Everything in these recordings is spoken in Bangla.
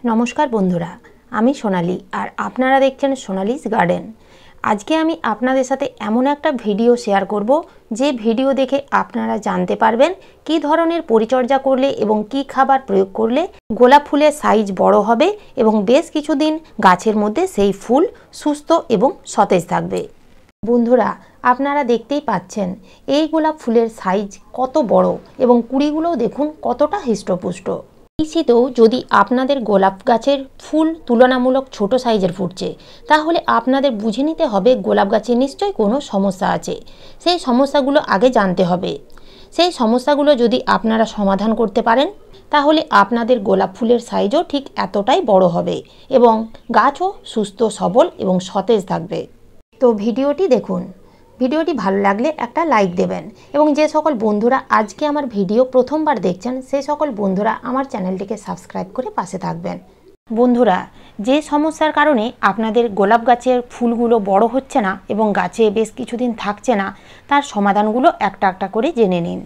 नमस्कार बंधुरा आमी सोनाली और आपनारा देखছেন सोनालिस गार्डन। आज के आमी आपनादेर साथे एमन एकटा भिडियो शेयर करब जे भिडियो देखे आपनारा जानते पारबेन कि धरनेर परिचर्या करले एबं कि खाबार प्रयोग करले गोलाप फुलेर साइज बड़ो हबे एबं बेश किछुदिन गाछेर मध्य सेई फुल सुस्थ एबं सतेज थाकबे। बंधुरा आपनारा देखतेई पाच्छेन एई गोलाप फुलेर साइज कत बड़ो एबं कुड़िगुलो देखुन कतटा हिष्टपुष्ट। এই শীতেও যদি আপনাদের গোলাপ গাছের ফুল তুলনামূলক ছোট সাইজের ফুটছে তাহলে আপনাদের বুঝে নিতে হবে গোলাপ গাছে নিশ্চয়ই কোনো সমস্যা আছে। সেই সমস্যাগুলো আগে জানতে হবে। সেই সমস্যাগুলো যদি আপনারা সমাধান করতে পারেন তাহলে আপনাদের গোলাপ ফুলের সাইজও ঠিক এতটাই বড় হবে এবং গাছও সুস্থ সবল এবং সতেজ থাকবে। তো ভিডিওটি দেখুন। ভিডিওটি ভালো লাগলে একটা লাইক দেবেন এবং যে সকল বন্ধুরা আজকে আমার ভিডিও প্রথমবার দেখছেন সেই সকল বন্ধুরা আমার চ্যানেলটিকে সাবস্ক্রাইব করে পাশে থাকবেন। বন্ধুরা যে সমস্যার কারণে আপনাদের গোলাপ গাছের ফুলগুলো বড় হচ্ছে না এবং গাছে বেশ কিছুদিন থাকছে না তার সমাধানগুলো একটা একটা করে জেনে নিন।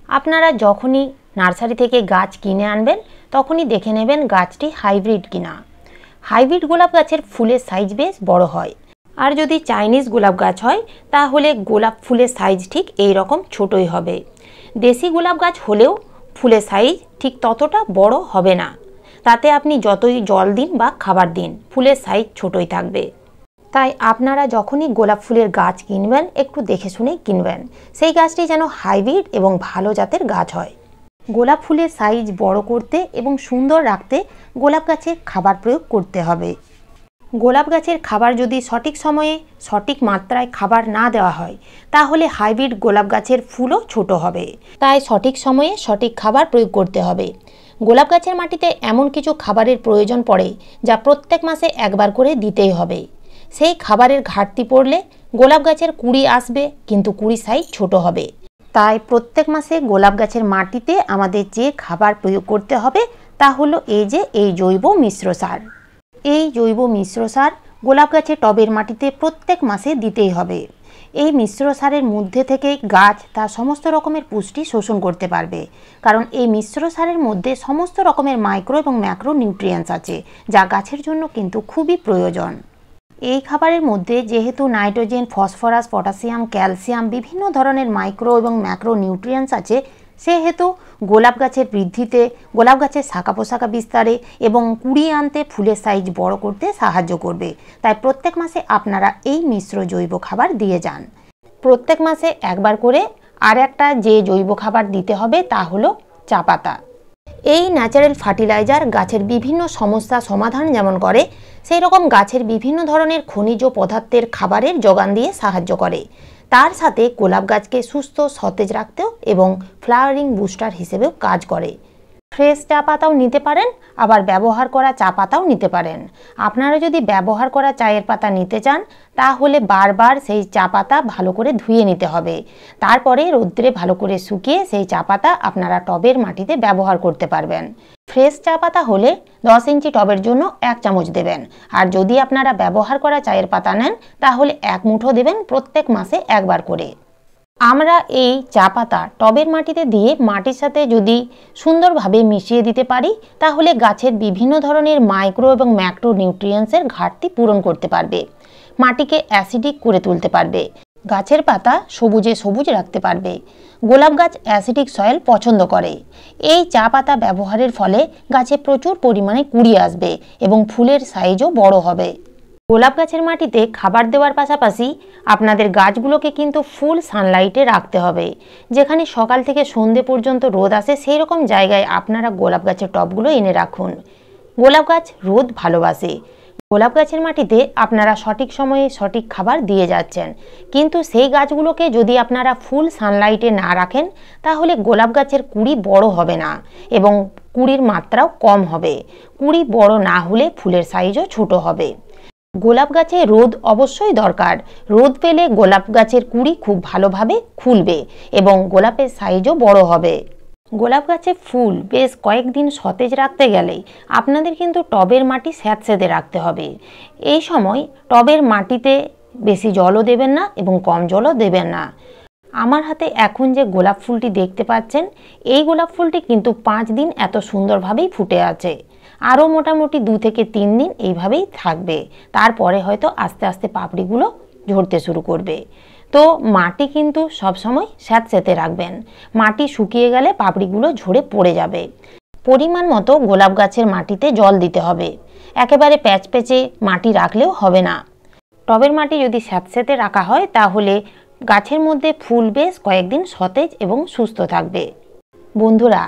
আপনারা যখনই নার্সারি থেকে গাছ কিনে আনবেন তখনই দেখে নেবেন গাছটি হাইব্রিড কিনা। হাইব্রিড গোলাপ গাছের ফুলের সাইজ বেশ বড় হয় আর যদি চাইনিজ গোলাপ গাছ হয় তাহলে গোলাপ ফুলের সাইজ ঠিক এই রকম ছোটই হবে। দেশি গোলাপ গাছ হলেও ফুলের সাইজ ঠিক ততটা বড় হবে না, তাতে আপনি যতই জল দিন বা খাবার দিন ফুলের সাইজ ছোটই থাকবে। তাই আপনারা যখনই গোলাপ ফুলের গাছ কিনবেন একটু দেখে শুনে কিনবেন, সেই গাছটি যেন হাইব্রিড এবং ভালো জাতের গাছ হয়। গোলাপ ফুলের সাইজ বড় করতে এবং সুন্দর রাখতে গোলাপ গাছে খাবার প্রয়োগ করতে হবে। গোলাপ গাছের খাবার যদি সঠিক সময়ে সঠিক মাত্রায় খাবার না দেওয়া হয় তাহলে হাইব্রিড গোলাপ গাছের ফুলও ছোট হবে। তাই সঠিক সময়ে সঠিক খাবার প্রয়োগ করতে হবে। গোলাপ গাছের মাটিতে এমন কিছু খাবারের প্রয়োজন পড়ে যা প্রত্যেক মাসে একবার করে দিতেই হবে। সেই খাবারের ঘাটতি পড়লে গোলাপ গাছের কুঁড়ি আসবে কিন্তু কুঁড়ি সাইজ ছোট হবে। তাই প্রত্যেক মাসে গোলাপ গাছের মাটিতে আমাদের যে খাবার প্রয়োগ করতে হবে তা হলো এই জৈব মিশ্র সার। এই জৈব মিশ্র সার গোলাপ গাছের টবের মাটিতে প্রত্যেক মাসে দিতেই হবে। এই মিশ্র সারের মধ্যে থেকে গাছ তার সমস্ত রকমের পুষ্টি শোষণ করতে পারবে, কারণ এই মিশ্র সারের মধ্যে সমস্ত রকমের মাইক্রো এবং ম্যাক্রো নিউট্রিয়েন্টস আছে যা গাছের জন্য কিন্তু খুবই প্রয়োজন। এই খাবারের মধ্যে যেহেতু নাইট্রোজেন, ফসফরাস, পটাশিয়াম, ক্যালসিয়াম বিভিন্ন ধরনের মাইক্রো এবং ম্যাক্রো নিউট্রিয়েন্টস আছে, সেহেতু গোলাপ গাছের বৃদ্ধিতে, গোলাপ গাছের শাখা পোশাখা বিস্তারে এবং কুড়ি আনতে, ফুলের সাইজ বড় করতে সাহায্য করবে। তাই প্রত্যেক মাসে আপনারা এই মিশ্র জৈব খাবার দিয়ে যান। প্রত্যেক মাসে একবার করে আর একটা যে জৈব খাবার দিতে হবে তা হলো চা পাতা। এই ন্যাচারাল ফার্টিলাইজার গাছের বিভিন্ন সমস্যা সমাধান যেমন করে সেই রকম গাছের বিভিন্ন ধরনের খনিজ পদার্থের খাবারের যোগান দিয়ে সাহায্য করে। তার সাথে গোলাপ গাছকে সুস্থ সতেজ রাখতেও এবং ফ্লাওয়ারিং বুস্টার হিসেবেও কাজ করে। ফ্রেশ চা পাতাও নিতে পারেন, আবার ব্যবহার করা চা পাতাও নিতে পারেন। আপনারা যদি ব্যবহার করা চায়ের পাতা নিতে চান তাহলে বারবার সেই চা পাতা ভালো করে ধুয়ে নিতে হবে। তারপরে রৌদ্রে ভালো করে শুকিয়ে সেই চা পাতা আপনারা টবের মাটিতে ব্যবহার করতে পারবেন। ফ্রেশ চা পাতা হলে 10 ইঞ্চি টবের জন্য 1 চামচ দেবেন, আর যদি আপনারা ব্যবহার করা চায়ের পাতা নেন তাহলে 1 মুঠো দেবেন প্রত্যেক মাসে একবার করে। আমরা এই চা পাতা টবের মাটিতে দিয়ে মাটির সাথে যদি সুন্দরভাবে মিশিয়ে দিতে পারি তাহলে গাছের বিভিন্ন ধরনের মাইক্রো এবং ম্যাক্রো নিউট্রিয়েন্টসের ঘাটতি পূরণ করতে পারবে, মাটিকে অ্যাসিডিক করে তুলতে পারবে, গাছের পাতা সবুজে সবুজ রাখতে পারবে। গোলাপ গাছ অ্যাসিডিক সয়েল পছন্দ করে। এই চা পাতা ব্যবহারের ফলে গাছে প্রচুর পরিমাণে কুঁড়ি আসবে এবং ফুলের সাইজও বড় হবে। গোলাপ গাছের মাটিতে খাবার দেওয়ার পাশাপাশি আপনাদের গাছগুলোকে কিন্তু ফুল সানলাইটে রাখতে হবে। যেখানে সকাল থেকে সন্ধে পর্যন্ত রোদ আসে সেই রকম জায়গায় আপনারা গোলাপ গাছের টবগুলো এনে রাখুন। গোলাপ গাছ রোদ ভালোবাসে। গোলাপ গাছের মাটিতে আপনারা সঠিক সময়ে সঠিক খাবার দিয়ে যাচ্ছেন, কিন্তু সেই গাছগুলোকে যদি আপনারা ফুল সানলাইটে না রাখেন তাহলে গোলাপ গাছের কুঁড়ি বড় হবে না এবং কুঁড়ির মাত্রাও কম হবে। কুঁড়ি বড় না হলে ফুলের সাইজও ছোট হবে। গোলাপ গাছে রোদ অবশ্যই দরকার। রোদ পেলে গোলাপ গাছের কুঁড়ি খুব ভালোভাবে খুলবে এবং গোলাপের সাইজও বড় হবে। গোলাপ গাছে ফুল বেশ কয়েকদিন সতেজ রাখতে গেলে আপনাদের কিন্তু টবের মাটি স্যাঁতসেঁতে রাখতে হবে। এই সময় টবের মাটিতে বেশি জলও দেবেন না এবং কম জলও দেবেন না। আমার হাতে এখন যে গোলাপ ফুলটি দেখতে পাচ্ছেন এই গোলাপ ফুলটি কিন্তু 5 দিন এত সুন্দরভাবেই ফুটে আছে। আরও মোটামুটি 2 থেকে 3 দিন এইভাবেই থাকবে। তারপরে হয়তো আস্তে আস্তে পাপড়িগুলো ঝরতে শুরু করবে। তো মাটি কিন্তু সবসময় স্যাঁতসেঁতে রাখবেন, মাটি শুকিয়ে গেলে পাপড়িগুলো ঝরে পড়ে যাবে। পরিমাণ মতো গোলাপ গাছের মাটিতে জল দিতে হবে, একেবারে প্যাচপ্যাচে মাটি রাখলেও হবে না। টবের মাটি যদি স্যাঁতসেঁতে রাখা হয় তাহলে গাছের মধ্যে ফুল বেশ কয়েকদিন সতেজ এবং সুস্থ থাকবে। বন্ধুরা,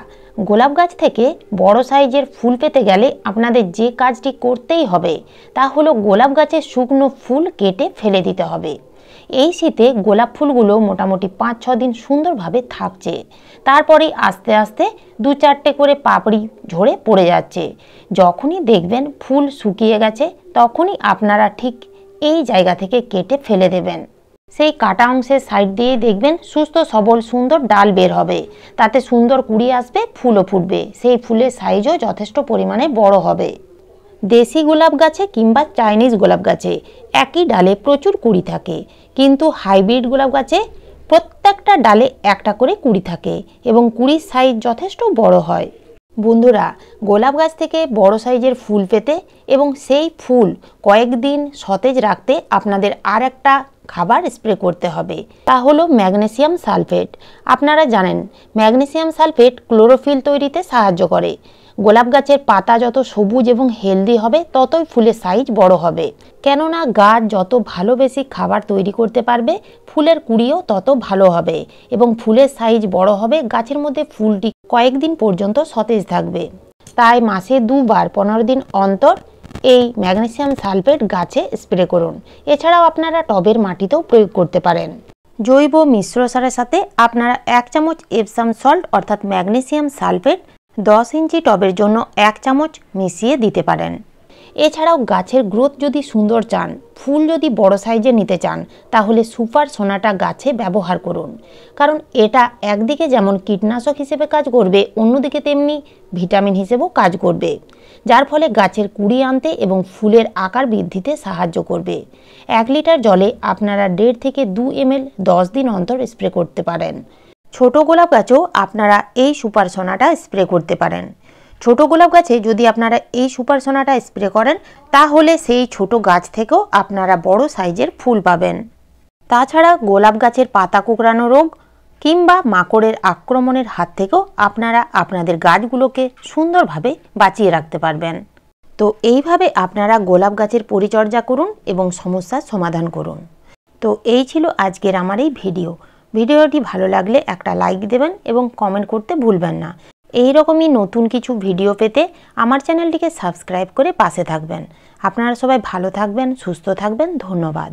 গোলাপ গাছ থেকে বড় সাইজের ফুল পেতে গেলে আপনাদের যে কাজটি করতেই হবে তা হলো গোলাপ গাছের শুকনো ফুল কেটে ফেলে দিতে হবে। এই শীতে গোলাপ ফুলগুলো মোটামুটি 5-6 দিন সুন্দরভাবে থাকছে, তারপরে আস্তে আস্তে 2-4টে করে পাপড়ি ঝরে পড়ে যাচ্ছে। যখনই দেখবেন ফুল শুকিয়ে গেছে তখনই আপনারা ঠিক এই জায়গা থেকে কেটে ফেলে দেবেন। সেই কাটা অংশের সাইড দিয়ে দেখবেন সুস্থ সবল সুন্দর ডাল বের হবে, তাতে সুন্দর কুড়ি আসবে, ফুলও ফুটবে, সেই ফুলের সাইজও যথেষ্ট পরিমাণে বড় হবে। দেশি গোলাপ গাছে কিংবা চাইনিজ গোলাপ গাছে একই ডালে প্রচুর কুড়ি থাকে, কিন্তু হাইব্রিড গোলাপ গাছে প্রত্যেকটা ডালে একটা করে কুড়ি থাকে এবং কুড়ির সাইজ যথেষ্ট বড় হয়। বন্ধুরা, গোলাপ গাছ থেকে বড় সাইজের ফুল পেতে এবং সেই ফুল কয়েকদিন সতেজ রাখতে আপনাদের আর একটা খাবার স্প্রে করতে হবে, তা হলো ম্যাগনেসিয়াম সালফেট। আপনারা জানেন ম্যাগনেসিয়াম সালফেট ক্লোরোফিল তৈরিতে সাহায্য করে। গোলাপ গাছের পাতা যত সবুজ এবং হেলদি হবে ততই ফুলের সাইজ বড় হবে, কেননা গাছ যত ভালো বেশি খাবার তৈরি করতে পারবে ফুলের কুড়িও তত ভালো হবে এবং ফুলের সাইজ বড় হবে, গাছের মধ্যে ফুলটি কয়েকদিন পর্যন্ত সতেজ থাকবে। তাই মাসে 2 বার 15 দিন অন্তর এই ম্যাগনেসিয়াম সালফেট গাছে স্প্রে করুন। এছাড়াও আপনারা টবের মাটিতেও প্রয়োগ করতে পারেন। জৈব মিশ্র সারের সাথে আপনারা 1 চামচ এপসাম সল্ট অর্থাৎ ম্যাগনেসিয়াম সালফেট 10 ইঞ্চি টবের জন্য 1 চামচ মিশিয়ে দিতে পারেন। এছাড়াও গাছের গ্রোথ যদি সুন্দর চান, ফুল যদি বড় সাইজে নিতে চান, তাহলে সুপার সোনাটা গাছে ব্যবহার করুন, কারণ এটা একদিকে যেমন কীটনাশক হিসেবে কাজ করবে, অন্যদিকে তেমনি ভিটামিন হিসেবেও কাজ করবে, যার ফলে গাছের কুড়ি আনতে এবং ফুলের আকার বৃদ্ধিতে সাহায্য করবে। 1 লিটার জলে আপনারা 1.5 থেকে 2 ml 10 দিন অন্তর স্প্রে করতে পারেন। ছোট গোলাপ গাছেও আপনারা এই সুপার সোনাটা স্প্রে করতে পারেন। ছোট গোলাপ গাছে যদি আপনারা এই সুপার সোনাটা স্প্রে করেন তাহলে সেই ছোট গাছ থেকেও আপনারা বড় সাইজের ফুল পাবেন। তাছাড়া গোলাপ গাছের পাতা কুঁকড়ানো রোগ কিংবা মাকড়ের আক্রমণের হাত থেকেও আপনারা আপনাদের গাছগুলোকে সুন্দরভাবে বাঁচিয়ে রাখতে পারবেন। তো এইভাবে আপনারা গোলাপ গাছের পরিচর্যা করুন এবং সমস্যার সমাধান করুন। তো এই ছিল আজকের আমার এই ভিডিওটি ভালো লাগলে একটা লাইক দেবেন এবং কমেন্ট করতে ভুলবেন না। এই রকমই নতুন কিছু ভিডিও পেতে আমার চ্যানেলটিকে সাবস্ক্রাইব করে পাশে থাকবেন। আপনারা সবাই ভালো থাকবেন, সুস্থ থাকবেন। ধন্যবাদ।